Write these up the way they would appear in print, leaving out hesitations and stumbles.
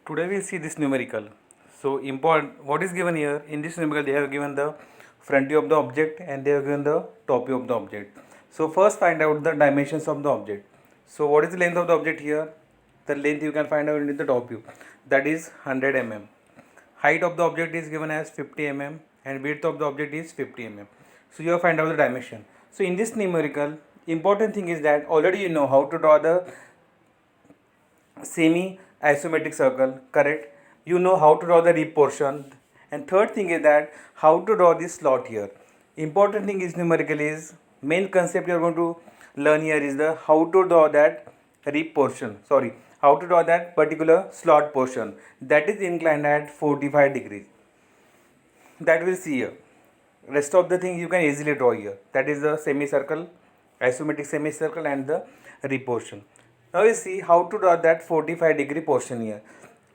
Today we'll see this numerical. So important, what is given here? In this numerical they have given the front view of the object and they have given the top view of the object. So first find out the dimensions of the object. So what is the length of the object here? The length you can find out in the top view, that is 100 mm. Height of the object is given as 50 mm and width of the object is 50 mm. So you have find out the dimension. So in this numerical, important thing is that already you know how to draw the semi isometric circle, correct? You know how to draw the rib portion. And third thing is that how to draw this slot here. Important thing is numerical is main concept you are going to learn here is the how to draw that rib portion, sorry, how to draw that particular slot portion that is inclined at 45 degrees. That we'll see here. Rest of the thing you can easily draw here, that is the semicircle, isometric semicircle and the rib portion. Now you see how to draw that 45-degree portion here.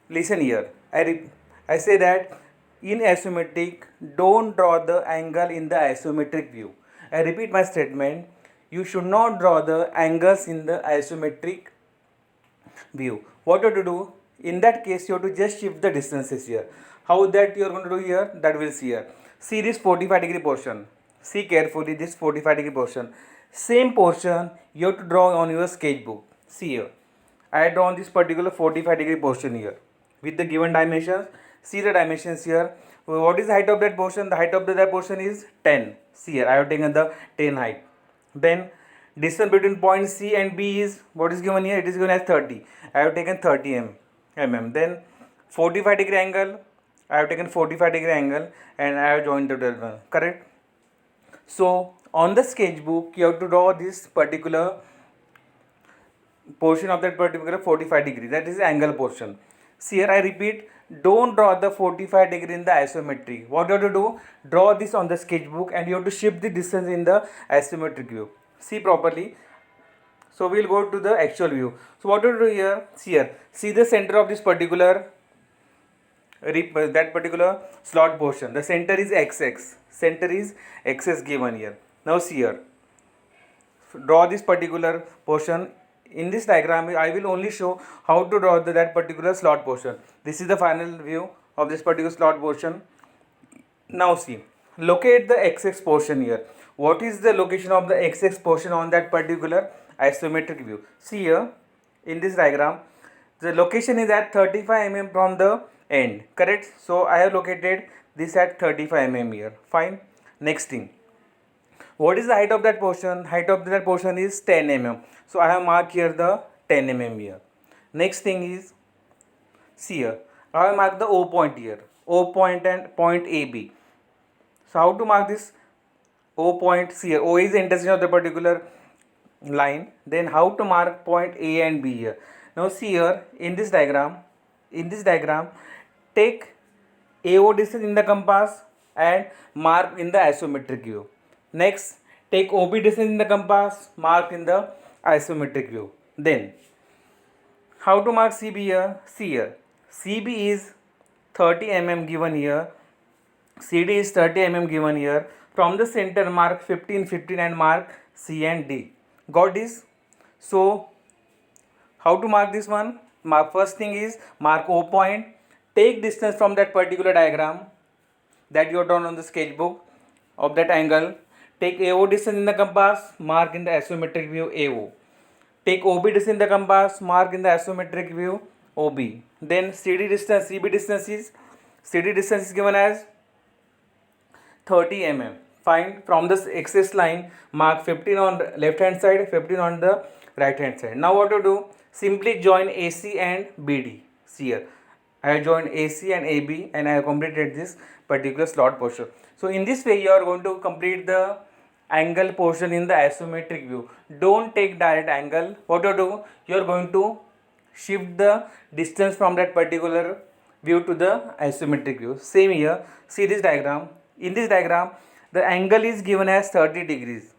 Listen here, I say that in isometric don't draw the angle in the isometric view. I repeat my statement, you should not draw the angles in the isometric view. What you have to do? In that case, you have to just shift the distances here. How that you are going to do here? That we'll see here. See this 45-degree portion. See carefully this 45-degree portion. Same portion you have to draw on your sketchbook. See here. I have drawn this particular 45-degree portion here with the given dimensions. See the dimensions here. What is the height of that portion? The height of that portion is 10. See here. I have taken the 10 height. Then distance between point C and B is what is given here? It is given as 30. I have taken 30 mm. Then 45-degree angle. I have taken 45-degree angle and I have joined the one. Correct? So on the sketchbook you have to draw this particular portion of that particular 45 degree, that is the angle portion. See here, I repeat, don't draw the 45 degree in the isometric. What you have to do? Draw this on the sketchbook and you have to shift the distance in the isometric view. See properly. So we'll go to the actual view. So what do you do here? See here, see the center of this particular that particular slot portion. The center is xx. Center is xx given here. Now see here, draw this particular portion. In this diagram I will only show how to draw that particular slot portion. This is the final view of this particular slot portion. Now see, locate the xx portion here. What is the location of the xx portion on that particular isometric view? See here in this diagram, the location is at 35 mm from the end, correct? So I have located this at 35 mm here. Fine. Next thing, what is the height of that portion? Height of that portion is 10 mm. So I have marked here the 10 mm here. Next thing is, see here, I have marked the O point here. O point and point AB. So how to mark this O point? See here, O is the intersection of the particular line. Then how to mark point A and B here? Now see here, in this diagram, take AO distance in the compass and mark in the isometric view. Next, take OB distance in the compass, mark in the isometric view. Then, how to mark CB here? See here, CB is 30 mm given here, CD is 30 mm given here. From the center, mark 15, 15 and mark C and D. Got this? So, how to mark this one? First thing is mark O point. Take distance from that particular diagram that you have drawn on the sketchbook of that angle. Take AO distance in the compass, mark in the isometric view AO. Take OB distance in the compass, mark in the isometric view OB. Then CD distance, CB distance is, CD distance is given as 30 mm. Find from this axis line, mark 15 on the left hand side, 15 on the right hand side. Now what to do? Simply join AC and BD. See here, I have joined AC and AB and I have completed this particular slot portion. So in this way you are going to complete the angle portion in the isometric view. Don't take direct angle. What to do? You are going to shift the distance from that particular view to the isometric view. Same here. See this diagram. In this diagram, the angle is given as 30 degrees.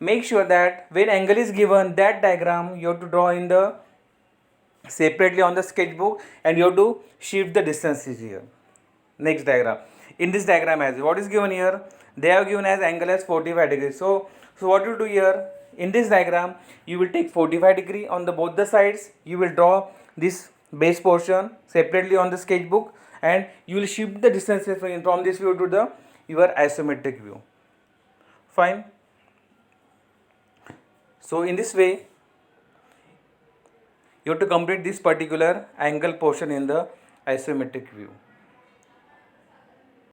Make sure that when angle is given, that diagram you have to draw in the separately on the sketchbook and you have to shift the distances here. Next diagram. In this diagram as what is given here, they have given as angle as 45 degrees. So what you do here, in this diagram you will take 45 degree on the both the sides. You will draw this base portion separately on the sketchbook, and you will shift the distances from this view to the your isometric view. Fine. So in this way you have to complete this particular angle portion in the isometric view.